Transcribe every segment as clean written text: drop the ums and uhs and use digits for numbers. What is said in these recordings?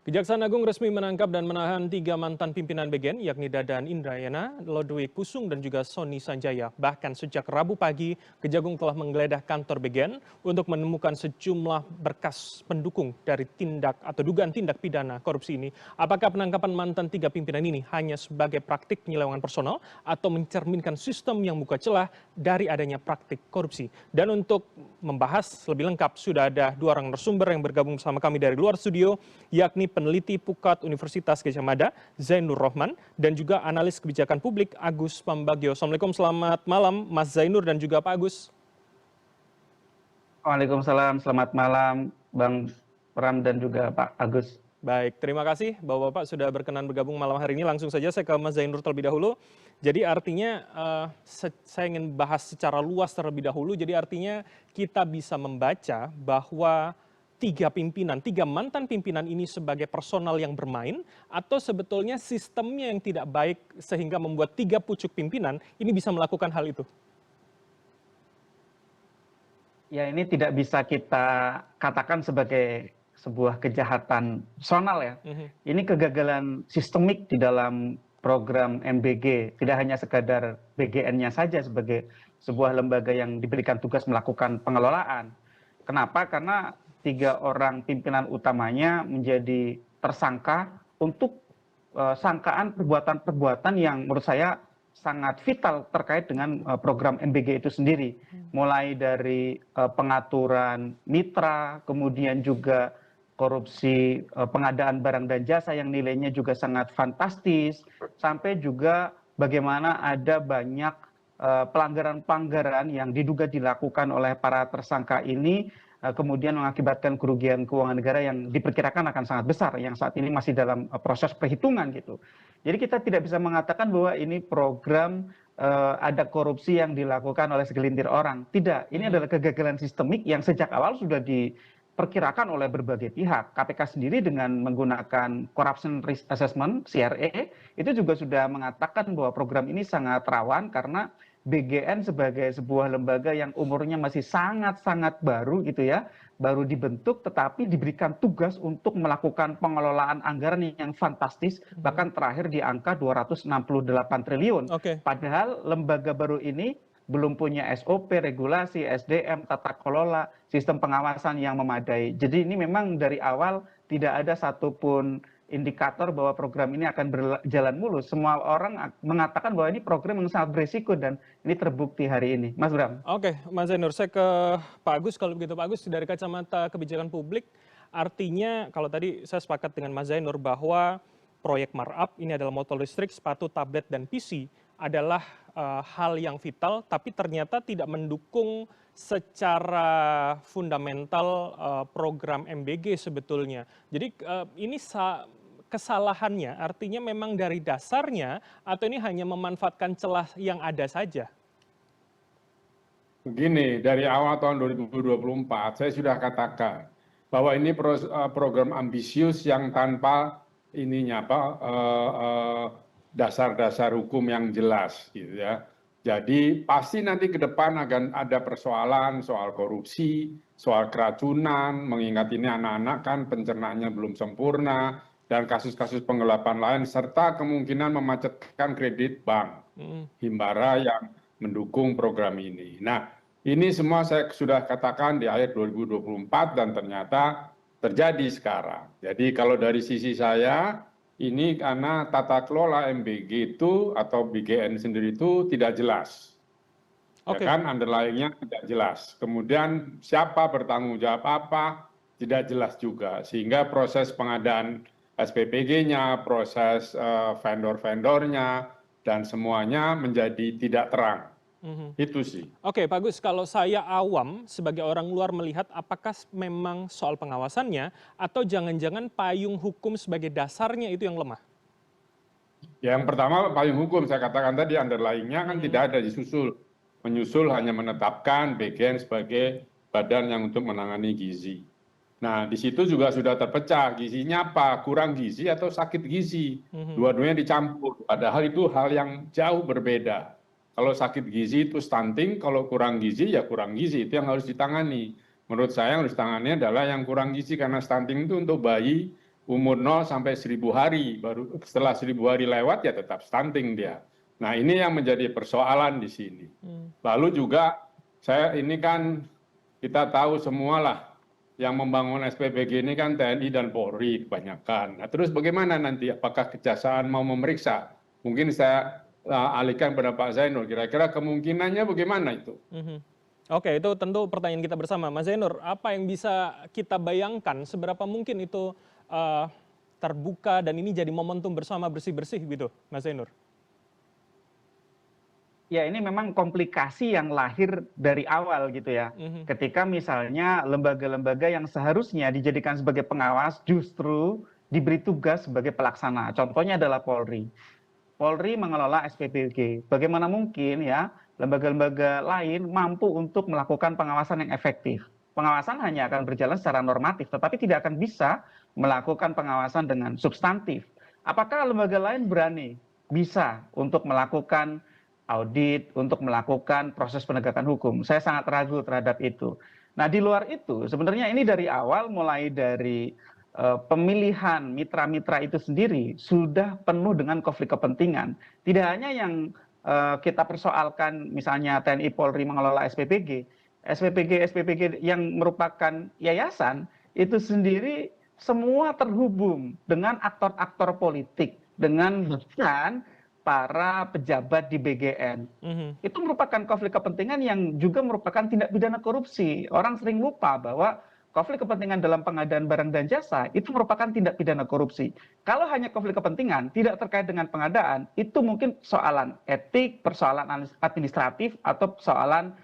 Kejaksaan Agung resmi menangkap dan menahan 3 mantan pimpinan BGN, yakni Dadan Indrayana, Lodewijk Kusung, dan juga Sony Sanjaya. Bahkan sejak Rabu pagi, Kejagung telah menggeledah kantor BGN untuk menemukan sejumlah berkas pendukung dari tindak atau dugaan tindak pidana korupsi ini. Apakah penangkapan mantan 3 pimpinan ini hanya sebagai praktik penyelewengan personal atau mencerminkan sistem yang buka celah dari adanya praktik korupsi? Dan untuk membahas lebih lengkap, sudah ada 2 orang narasumber yang bergabung bersama kami dari luar studio, yakni peneliti Pukat Universitas Gadjah Mada, Zainur Rohman, dan juga analis kebijakan publik Agus Pambagio. Assalamualaikum, selamat malam Mas Zainur dan juga Pak Agus. Waalaikumsalam, selamat malam Bang Pram dan juga Pak Agus. Baik, terima kasih Bapak-Bapak sudah berkenan bergabung malam hari ini. Langsung saja saya ke Mas Zainur terlebih dahulu. Jadi artinya saya ingin bahas secara luas terlebih dahulu. Jadi artinya kita bisa membaca bahwa 3 mantan pimpinan ini sebagai personal yang bermain, atau sebetulnya sistemnya yang tidak baik sehingga membuat 3 pucuk pimpinan ini bisa melakukan hal itu? Ya, ini tidak bisa kita katakan sebagai sebuah kejahatan personal ya. Ini kegagalan sistemik di dalam program MBG, tidak hanya sekadar BGN-nya saja sebagai sebuah lembaga yang diberikan tugas melakukan pengelolaan. Kenapa? Karena 3 orang pimpinan utamanya menjadi tersangka untuk sangkaan perbuatan-perbuatan yang menurut saya sangat vital terkait dengan program MBG itu sendiri. Mulai dari pengaturan mitra, kemudian juga korupsi pengadaan barang dan jasa yang nilainya juga sangat fantastis, sampai juga bagaimana ada banyak pelanggaran-pelanggaran yang diduga dilakukan oleh para tersangka ini, kemudian mengakibatkan kerugian keuangan negara yang diperkirakan akan sangat besar, yang saat ini masih dalam proses perhitungan gitu. Jadi kita tidak bisa mengatakan bahwa ini program ada korupsi yang dilakukan oleh segelintir orang. Tidak, ini adalah kegagalan sistemik yang sejak awal sudah diperkirakan oleh berbagai pihak. KPK sendiri dengan menggunakan Corruption Risk Assessment, CRA, itu juga sudah mengatakan bahwa program ini sangat rawan karena BGN sebagai sebuah lembaga yang umurnya masih sangat-sangat baru gitu ya, baru dibentuk tetapi diberikan tugas untuk melakukan pengelolaan anggaran yang fantastis, bahkan terakhir di angka 268 triliun. Padahal lembaga baru ini belum punya SOP, regulasi, SDM, tata kelola, sistem pengawasan yang memadai. Jadi ini memang dari awal tidak ada satupun indikator bahwa program ini akan berjalan mulus. Semua orang mengatakan bahwa ini program yang sangat berisiko dan ini terbukti hari ini. Mas Bram. Oke, Mas Zainur, saya ke Pak Agus. Kalau begitu Pak Agus, dari kacamata kebijakan publik, artinya kalau tadi saya sepakat dengan Mas Zainur bahwa proyek markup ini adalah motor listrik, sepatu, tablet, dan PC adalah hal yang vital, tapi ternyata tidak mendukung secara fundamental program MBG sebetulnya. Jadi ini kesalahannya artinya memang dari dasarnya atau ini hanya memanfaatkan celah yang ada saja? Begini, dari awal tahun 2024 saya sudah katakan bahwa ini program ambisius yang tanpa dasar-dasar hukum yang jelas gitu ya. Jadi pasti nanti ke depan akan ada persoalan soal korupsi, soal keracunan, mengingat ini anak-anak kan pencernaannya belum sempurna, dan kasus-kasus penggelapan lain, serta kemungkinan memacetkan kredit bank, himbara yang mendukung program ini. Nah, ini semua saya sudah katakan di akhir 2024 dan ternyata terjadi sekarang. Jadi kalau dari sisi saya, ini karena tata kelola MBG itu atau BGN sendiri itu tidak jelas. Ya kan, underlying-nya tidak jelas. Kemudian siapa bertanggung jawab apa, tidak jelas juga. Sehingga proses pengadaan SPPG-nya, proses vendor-vendornya, dan semuanya menjadi tidak terang. Itu sih. Oke, Pak Gus, kalau saya awam sebagai orang luar melihat apakah memang soal pengawasannya atau jangan-jangan payung hukum sebagai dasarnya itu yang lemah? Yang pertama payung hukum, saya katakan tadi underlying-nya kan tidak ada disusul. Menyusul hanya menetapkan BGN sebagai badan yang untuk menangani gizi. Nah, di situ juga sudah terpecah, gizinya apa? Kurang gizi atau sakit gizi? Dua-duanya dicampur, padahal itu hal yang jauh berbeda. Kalau sakit gizi itu stunting, kalau kurang gizi ya kurang gizi, itu yang harus ditangani. Menurut saya yang harus ditangani adalah yang kurang gizi, karena stunting itu untuk bayi umur 0 sampai 1000 hari, baru setelah 1000 hari lewat ya tetap stunting dia. Nah ini yang menjadi persoalan di sini. Lalu juga ini kan kita tahu semualah yang membangun SPPG ini kan TNI dan Polri kebanyakan. Nah, terus bagaimana nanti? Apakah Kejaksaan mau memeriksa? Mungkin saya alihkan pada Pak Zainur. Kira-kira kemungkinannya bagaimana itu? Oke, itu tentu pertanyaan kita bersama. Mas Zainur, apa yang bisa kita bayangkan seberapa mungkin itu terbuka dan ini jadi momentum bersama bersih-bersih gitu, Mas Zainur? Ya ini memang komplikasi yang lahir dari awal gitu ya. Ketika misalnya lembaga-lembaga yang seharusnya dijadikan sebagai pengawas justru diberi tugas sebagai pelaksana. Contohnya adalah Polri. Polri mengelola SPPG. Bagaimana mungkin ya lembaga-lembaga lain mampu untuk melakukan pengawasan yang efektif. Pengawasan hanya akan berjalan secara normatif, tetapi tidak akan bisa melakukan pengawasan dengan substantif. Apakah lembaga lain berani, bisa untuk melakukan audit, untuk melakukan proses penegakan hukum? Saya sangat ragu terhadap itu. Nah di luar itu sebenarnya ini dari awal mulai dari pemilihan mitra-mitra itu sendiri sudah penuh dengan konflik kepentingan. Tidak hanya yang kita persoalkan misalnya TNI Polri mengelola SPPG, SPPG yang merupakan yayasan itu sendiri semua terhubung dengan aktor-aktor politik, dengan bahkan para pejabat di BGN. Itu merupakan konflik kepentingan yang juga merupakan tindak pidana korupsi. Orang sering lupa bahwa konflik kepentingan dalam pengadaan barang dan jasa itu merupakan tindak pidana korupsi. Kalau hanya konflik kepentingan tidak terkait dengan pengadaan, itu mungkin persoalan etik, persoalan administratif, atau persoalan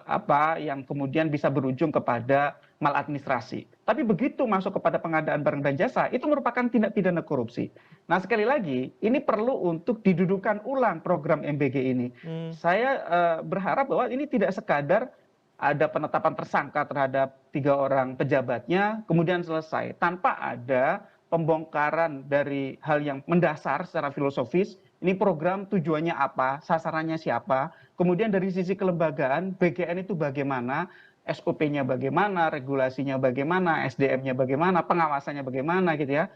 apa yang kemudian bisa berujung kepada maladministrasi. Tapi begitu masuk kepada pengadaan barang dan jasa, itu merupakan tindak pidana korupsi. Nah sekali lagi, ini perlu untuk didudukan ulang program MBG ini. Saya berharap bahwa ini tidak sekadar ada penetapan tersangka terhadap 3 orang pejabatnya, kemudian selesai. Tanpa ada pembongkaran dari hal yang mendasar secara filosofis, ini program tujuannya apa, sasarannya siapa, kemudian dari sisi kelembagaan, BGN itu bagaimana, SOP-nya bagaimana, regulasinya bagaimana, SDM-nya bagaimana, pengawasannya bagaimana gitu ya.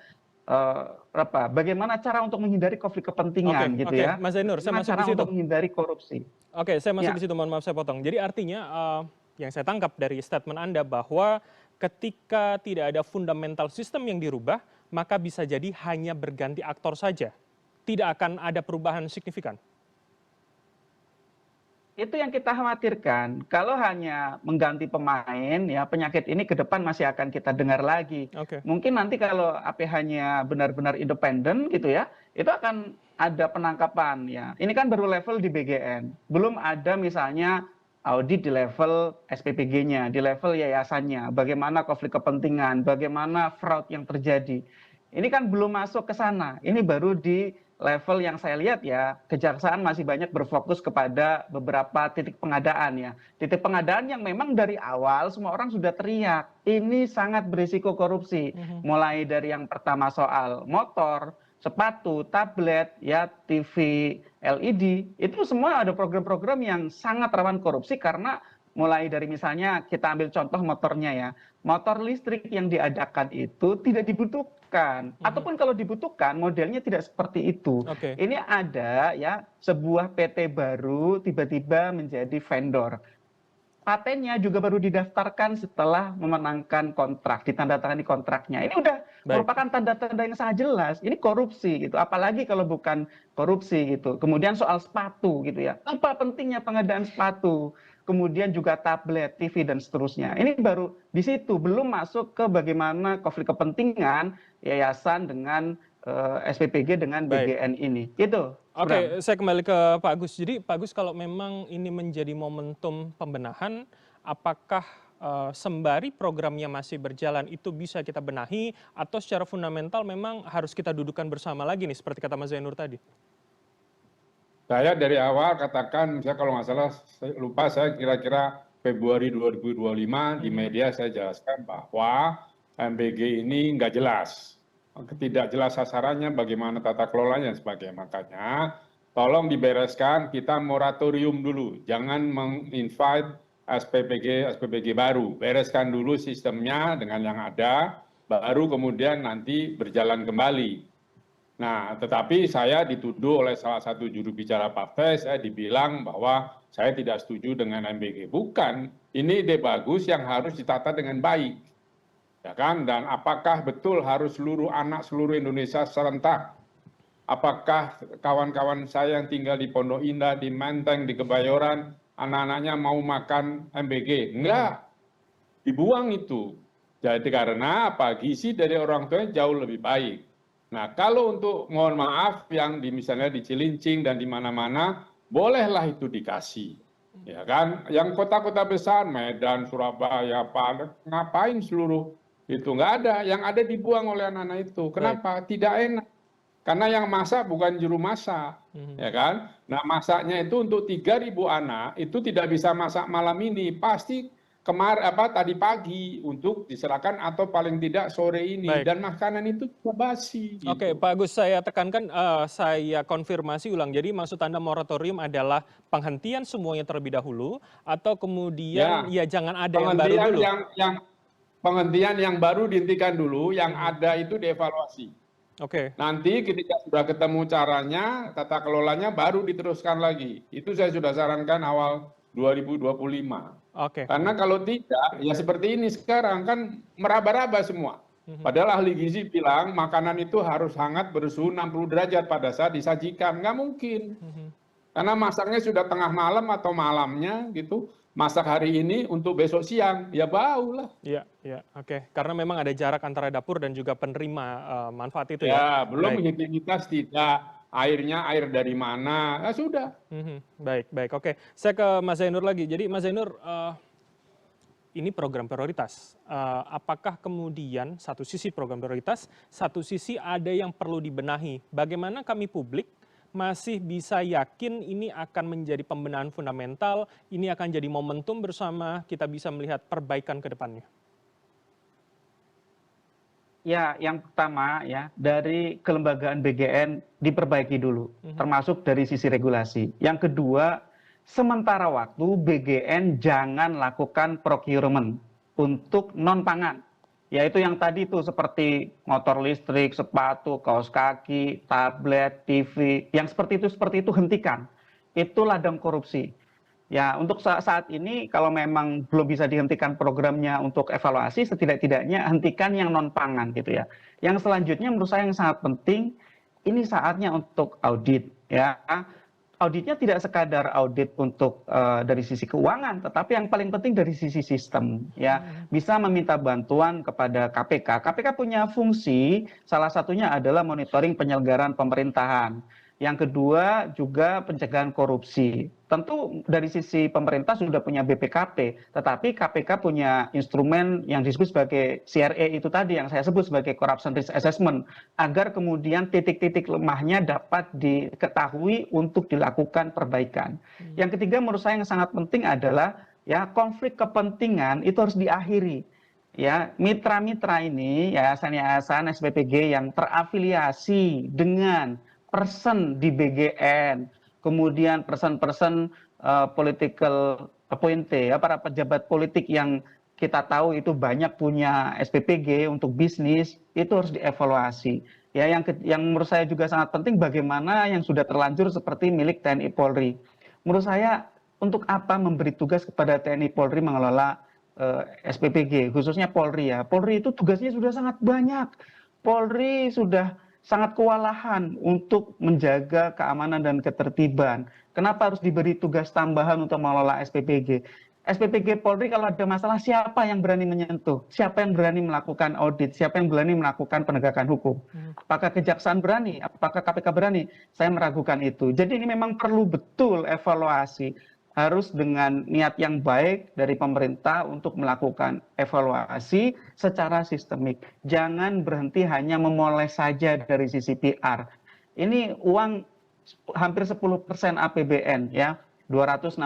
Bagaimana cara untuk menghindari konflik kepentingan gitu ya. Mas Zainur, saya masuk cara di situ. Untuk menghindari korupsi. Oke, saya masuk di situ, mohon maaf saya potong. Jadi artinya yang saya tangkap dari statement Anda bahwa ketika tidak ada fundamental sistem yang dirubah, maka bisa jadi hanya berganti aktor saja. Tidak akan ada perubahan signifikan. Itu yang kita khawatirkan. Kalau hanya mengganti pemain, ya penyakit ini ke depan masih akan kita dengar lagi. Mungkin nanti kalau APH-nya benar-benar independen gitu ya, itu akan ada penangkapan ya. Ini kan baru level di BGN. Belum ada misalnya audit di level SPPG-nya, di level yayasannya, bagaimana konflik kepentingan, bagaimana fraud yang terjadi. Ini kan belum masuk ke sana. Ini baru di level yang saya lihat ya, Kejaksaan masih banyak berfokus kepada beberapa titik pengadaan ya. Titik pengadaan yang memang dari awal semua orang sudah teriak, ini sangat berisiko korupsi. Mulai dari yang pertama soal motor, sepatu, tablet, ya TV LED, itu semua ada program-program yang sangat rawan korupsi karena mulai dari misalnya kita ambil contoh motornya ya, motor listrik yang diadakan itu tidak dibutuhkan, ataupun kalau dibutuhkan modelnya tidak seperti itu. Ini ada ya sebuah PT baru tiba-tiba menjadi vendor. Patennya juga baru didaftarkan setelah memenangkan kontrak, ditandatangani kontraknya. Ini udah merupakan tanda-tanda yang sangat jelas. Ini korupsi gitu. Apalagi kalau bukan korupsi gitu. Kemudian soal sepatu gitu ya. Apa pentingnya pengadaan sepatu? Kemudian juga tablet, TV dan seterusnya. Ini baru di situ, belum masuk ke bagaimana konflik kepentingan yayasan dengan SPPG dengan BGN ini. Itu. Oke, saya kembali ke Pak Agus. Jadi Pak Agus, kalau memang ini menjadi momentum pembenahan, apakah sembari programnya masih berjalan itu bisa kita benahi atau secara fundamental memang harus kita dudukan bersama lagi nih seperti kata Mas Zainur tadi? Saya dari awal katakan, misalnya kalau nggak salah, saya lupa, saya kira-kira Februari 2025 di media saya jelaskan bahwa MBG ini nggak jelas. Tidak jelas sasarannya, bagaimana tata kelolanya dan sebagainya. Makanya tolong dibereskan, kita moratorium dulu. Jangan menginvite SPPG baru. Bereskan dulu sistemnya dengan yang ada. baru kemudian nanti berjalan kembali. Nah, tetapi saya dituduh oleh salah satu juru bicara partai, saya dibilang bahwa saya tidak setuju dengan MBG. Bukan, ini ide bagus yang harus ditata dengan baik. Ya kan? Dan apakah betul harus seluruh anak seluruh Indonesia serentak? Apakah kawan-kawan saya yang tinggal di Pondok Indah, di Menteng, di Kebayoran, anak-anaknya mau makan MBG? Enggak, dibuang itu. Jadi karena apa? Gizi dari orang tuanya jauh lebih baik. Nah, kalau untuk mohon maaf yang misalnya di Cilincing dan di mana-mana, bolehlah itu dikasih. Ya kan? Yang kota-kota besar, Medan, Surabaya, Padang, ngapain seluruh itu? Nggak ada. Yang ada dibuang oleh anak-anak itu. Kenapa? Tidak enak. Karena yang masak bukan juru masak. Ya kan? Nah, masaknya itu untuk 3.000 anak, itu tidak bisa masak malam ini. Pasti tadi pagi untuk diserahkan atau paling tidak sore ini. Baik. Dan makanan itu basi. Oke, gitu. Pak Agus, saya tekankan, saya konfirmasi ulang. Jadi maksud Anda moratorium adalah penghentian semuanya terlebih dahulu, atau kemudian ya jangan ada yang baru dulu? Penghentian yang baru dihentikan dulu, yang ada itu dievaluasi. Oke. Nanti ketika sudah ketemu caranya, tata kelolanya baru diteruskan lagi. Itu saya sudah sarankan awal 2025. Oke. Karena kalau tidak, ya seperti ini sekarang kan meraba-raba semua. Padahal ahli gizi bilang makanan itu harus hangat bersuhu 60 derajat pada saat disajikan. Nggak mungkin. Karena masaknya sudah tengah malam atau malamnya gitu. Masak hari ini untuk besok siang, ya bau lah. Iya, iya, oke. Karena memang ada jarak antara dapur dan juga penerima manfaat itu ya. Ya, belum higienitas tidak. Airnya air dari mana, ya sudah. Baik, baik, oke. Saya ke Mas Zainur lagi. Jadi Mas Zainur, ini program prioritas. Apakah kemudian satu sisi program prioritas, satu sisi ada yang perlu dibenahi? Bagaimana kami publik masih bisa yakin ini akan menjadi pembenahan fundamental, ini akan jadi momentum bersama kita bisa melihat perbaikan ke depannya? Ya, yang pertama ya, dari kelembagaan BGN diperbaiki dulu, termasuk dari sisi regulasi. Yang kedua, sementara waktu BGN jangan lakukan procurement untuk non-pangan. Yaitu yang tadi itu seperti motor listrik, sepatu, kaos kaki, tablet, TV, yang seperti itu hentikan. Itu ladang korupsi. Ya, untuk saat ini kalau memang belum bisa dihentikan programnya untuk evaluasi, setidak-tidaknya hentikan yang non-pangan gitu ya. Yang selanjutnya menurut saya yang sangat penting, ini saatnya untuk audit ya. Auditnya tidak sekadar audit untuk dari sisi keuangan, tetapi yang paling penting dari sisi sistem ya. Bisa meminta bantuan kepada KPK. KPK punya fungsi, salah satunya adalah monitoring penyelenggaraan pemerintahan. Yang kedua juga pencegahan korupsi. Tentu dari sisi pemerintah sudah punya BPKP, tetapi KPK punya instrumen yang disebut sebagai CRA itu tadi yang saya sebut sebagai Corruption Risk Assessment, agar kemudian titik-titik lemahnya dapat diketahui untuk dilakukan perbaikan. Yang ketiga menurut saya yang sangat penting adalah ya konflik kepentingan itu harus diakhiri. Ya, mitra-mitra ini, yayasan-yayasan SPPG yang terafiliasi dengan person di BGN, kemudian person-person political appointee, ya, para pejabat politik yang kita tahu itu banyak punya SPPG untuk bisnis, itu harus dievaluasi. Ya, yang menurut saya juga sangat penting bagaimana yang sudah terlanjur seperti milik TNI Polri. Menurut saya untuk apa memberi tugas kepada TNI Polri mengelola SPPG, khususnya Polri ya. Polri itu tugasnya sudah sangat banyak. Polri sudah sangat kewalahan untuk menjaga keamanan dan ketertiban. Kenapa harus diberi tugas tambahan untuk mengelola SPPG? SPPG Polri kalau ada masalah siapa yang berani menyentuh? Siapa yang berani melakukan audit? Siapa yang berani melakukan penegakan hukum? Apakah Kejaksaan berani? Apakah KPK berani? Saya meragukan itu. Jadi ini memang perlu betul evaluasi. Harus dengan niat yang baik dari pemerintah untuk melakukan evaluasi secara sistemik. Jangan berhenti hanya memoles saja dari sisi PR. Ini uang hampir 10% APBN ya, 268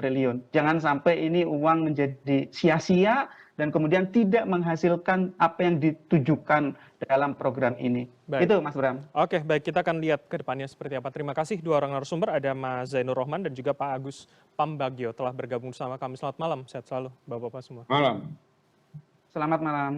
triliun. Jangan sampai ini uang menjadi sia-sia dan kemudian tidak menghasilkan apa yang ditujukan dalam program ini. Baik. Itu Mas Bram. Oke, baik, kita akan lihat ke depannya seperti apa. Terima kasih dua orang narasumber, ada Mas Zainur Rohman dan juga Pak Agus Pambagio telah bergabung bersama kami. Selamat malam, sehat selalu Bapak-Bapak semua. Malam. Selamat malam.